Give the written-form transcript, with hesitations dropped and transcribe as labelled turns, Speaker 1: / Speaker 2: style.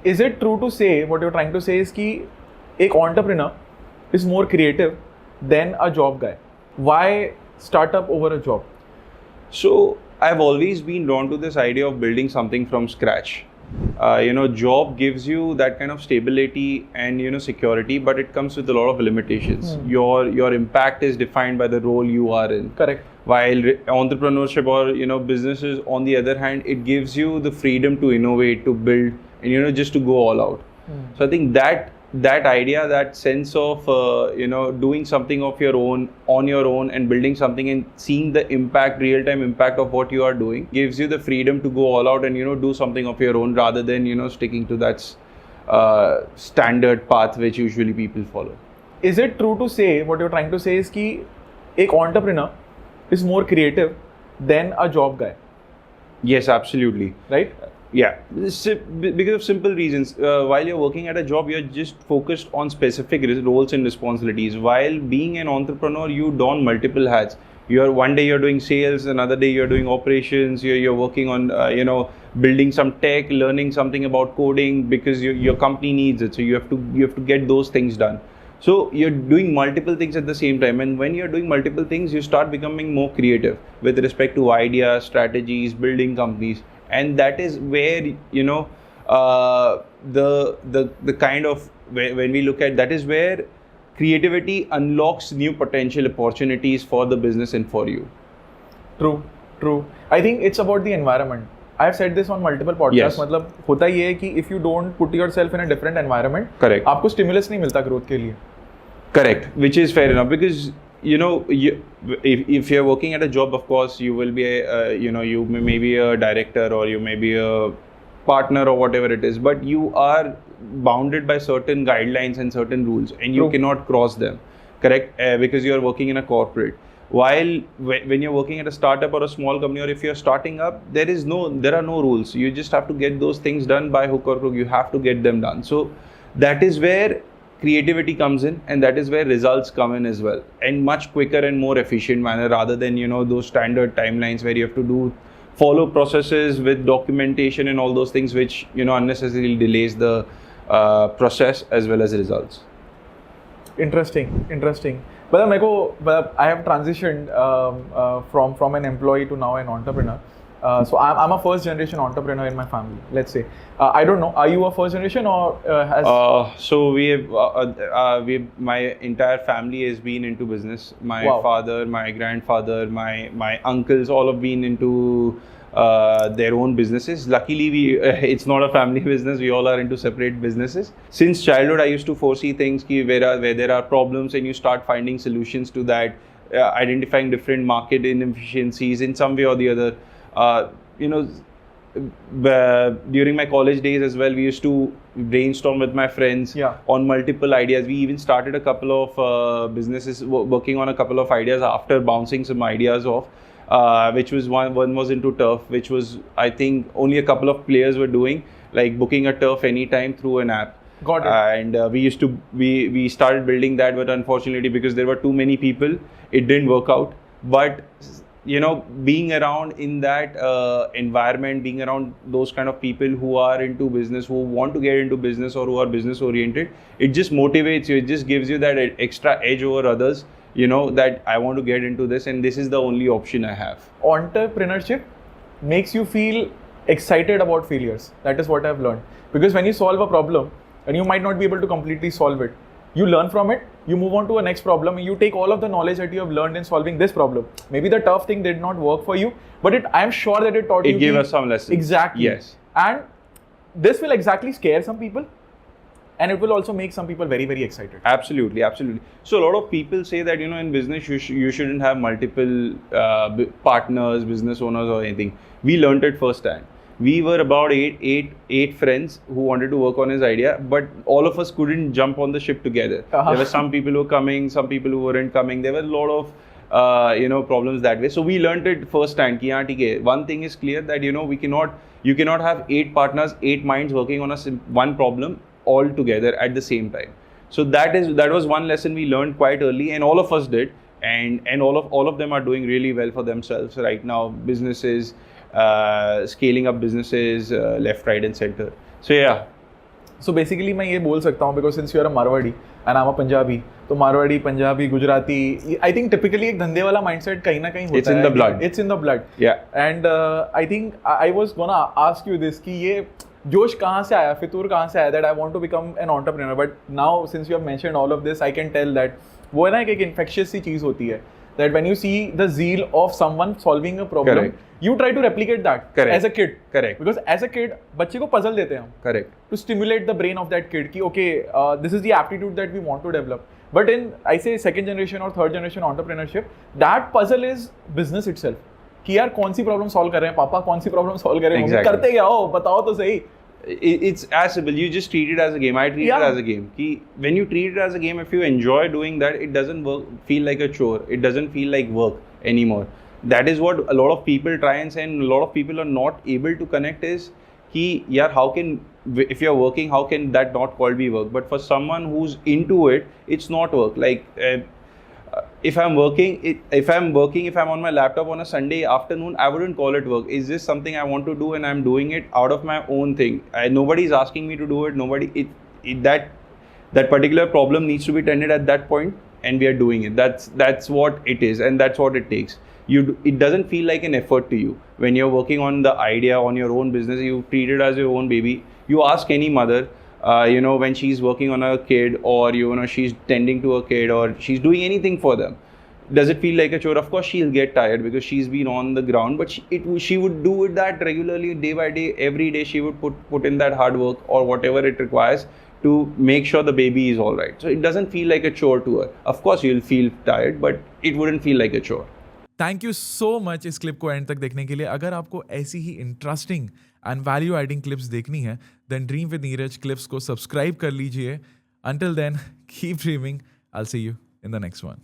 Speaker 1: Is it true to say, what you're trying to say is कि एक entrepreneur is more creative than a job guy? Why startup over a job?
Speaker 2: So I've always been drawn to this idea of building something from scratch. Job gives you that kind of stability and security, but it comes with a lot of limitations. Your impact is defined by the role you are in.
Speaker 1: Correct.
Speaker 2: While entrepreneurship or businesses, on the other hand, it gives you the freedom to innovate, to build, and just to go all out. So I think that idea, that sense of doing something of your own, on your own, and building something and seeing the impact, real-time impact of what you are doing, gives you the freedom to go all out and do something of your own, rather than sticking to that standard path which usually people follow.
Speaker 1: Is it true to say, what you're trying to say is कि एक entrepreneur is more creative than a job guy?
Speaker 2: Yes, absolutely.
Speaker 1: Right?
Speaker 2: Yeah, because of simple reasons. While you're working at a job, you're just focused on specific roles and responsibilities. While being an entrepreneur, you don multiple hats. One day you're doing sales, another day you're doing operations. You're working on building some tech, learning something about coding because your company needs it. So you have to get those things done. So you're doing multiple things at the same time, and when you're doing multiple things, you start becoming more creative with respect to ideas, strategies, building companies. And that is where the kind of, when we look at that, is where creativity unlocks new potential opportunities for the business and for you.
Speaker 1: True. I think it's about the environment. I've said this on multiple podcasts. मतलब होता ये है कि if you don't put yourself in a different environment,
Speaker 2: correct,
Speaker 1: आपको stimulus नहीं मिलता growth के लिए.
Speaker 2: Correct, which is fair enough, because if you're working at a job, of course you will be you may be a director or you may be a partner or whatever it is, but you are bounded by certain guidelines and certain rules, and you cannot cross them. Correct, because you are working in a corporate. While when you're working at a startup or a small company, or if you're starting up, there are no rules. You just have to get those things done by hook or crook. You have to get them done. So that is where creativity comes in, and that is where results come in as well, and much quicker and more efficient manner, rather than those standard timelines where you have to follow processes with documentation and all those things, which unnecessarily delays the process as well as results.
Speaker 1: Interesting. But I have transitioned from an employee to now an entrepreneur. So I'm a first generation entrepreneur in my family, let's say. I don't know, are you a first generation or
Speaker 2: so my entire family has been into business. My father, my grandfather, my uncles, all have been into their own businesses. Luckily, it's not a family business. We all are into separate businesses. Since childhood, I used to foresee things where there are problems, and you start finding solutions to that, identifying different market inefficiencies in some way or the other. During my college days as well, we used to brainstorm with my friends on multiple ideas. We even started a couple of businesses, working on a couple of ideas after bouncing some ideas off. Which was one was into turf, which was, I think, only a couple of players were doing, like booking a turf anytime through an app.
Speaker 1: Got it.
Speaker 2: And we started building that, but unfortunately, because there were too many people, it didn't work out. But being around in that environment, being around those kind of people who are into business, who want to get into business or who are business oriented, it just motivates you. It just gives you that extra edge over others. That I want to get into this, and this is the only option I have.
Speaker 1: Entrepreneurship makes you feel excited about failures. That is what I've learned. Because when you solve a problem, and you might not be able to completely solve it, you learn from it, you move on to a next problem, and you take all of the knowledge that you have learned in solving this problem. Maybe the tough thing did not work for you, but I'm sure that it taught you.
Speaker 2: It gave us some lessons.
Speaker 1: Exactly.
Speaker 2: Yes.
Speaker 1: And this will exactly scare some people. And it will also make some people very, very excited.
Speaker 2: Absolutely. So a lot of people say that in business you shouldn't have multiple partners, business owners or anything. We learned it firsthand. We were about eight friends who wanted to work on his idea, but all of us couldn't jump on the ship together. There were some people who were coming, some people who weren't coming. There were a lot of problems that way. So we learned it firsthand. One thing is clear, that you cannot have 8 partners, 8 minds working on one problem all together at the same time. So that was one lesson we learned quite early, and all of us did, and all of them are doing really well for themselves right now. Businesses, scaling up businesses, left, right, and center. So yeah.
Speaker 1: So basically मैं ये बोल सकता हूँ because since you are a Marwadi and I'm a Punjabi, तो Marwari, Punjabi, Gujarati, I think typically एक धंधे वाला mindset कहीं ना कहीं होता है.
Speaker 2: It's in the blood.
Speaker 1: It's in the blood.
Speaker 2: Yeah.
Speaker 1: And I think I was gonna ask you this कि ये जोश कहाँ से आया, फितूर कहाँ से आया that I want to become an entrepreneur. But now since you have mentioned all of this, I can tell that वो है ना एक infectious सी चीज़ होती है. That when you see the zeal of someone solving a problem,
Speaker 2: Correct.
Speaker 1: you try to replicate that.
Speaker 2: Correct.
Speaker 1: As a kid.
Speaker 2: Correct.
Speaker 1: Because as a kid, बच्चे को puzzle देते हैं हम.
Speaker 2: Correct.
Speaker 1: To stimulate the brain of that kid कि okay, this is the aptitude that we want to develop. But in I say second generation or third generation entrepreneurship, that puzzle is business itself. कि यार कौन सी problem solve कर रहे हैं पापा, कौन सी problem solve कर रहे हैं मम्मी,
Speaker 2: Exactly.
Speaker 1: करते क्या हो, बताओ तो सही.
Speaker 2: It's as simple. You just treat it as a game. I treat it as a game. When you treat it as a game, if you enjoy doing that, it doesn't feel like a chore. It doesn't feel like work anymore. That is what a lot of people try and say, and a lot of people are not able to connect is yeah, how can, if you're working, how can that not called be work? But for someone who's into it, it's not work. Like if I'm on my laptop on a Sunday afternoon, I wouldn't call it work. Is this something I want to do and I'm doing it out of my own thing? Nobody's asking me to do it. That particular problem needs to be tended at that point, and we are doing it. That's what it is, and that's what it takes. It doesn't feel like an effort to you when you're working on the idea on your own business. You treat it as your own baby. You ask any mother, when she's working on a kid, or she's tending to a kid, or she's doing anything for them, does it feel like a chore? Of course she'll get tired because she's been on the ground, but she would do it that regularly, day by day, every day. She would put in that hard work or whatever it requires to make sure the baby is all right. So it doesn't feel like a chore to her. Of course you'll feel tired, but it wouldn't feel like a chore.
Speaker 1: Thank you so much इस clip को end तक देखने के लिए. अगर आपको ऐसी ही interesting and value adding clips देखनी है then dream with Neeraj clips को सब्सक्राइब कर लीजिए. Until then keep dreaming. I will see you in the next one.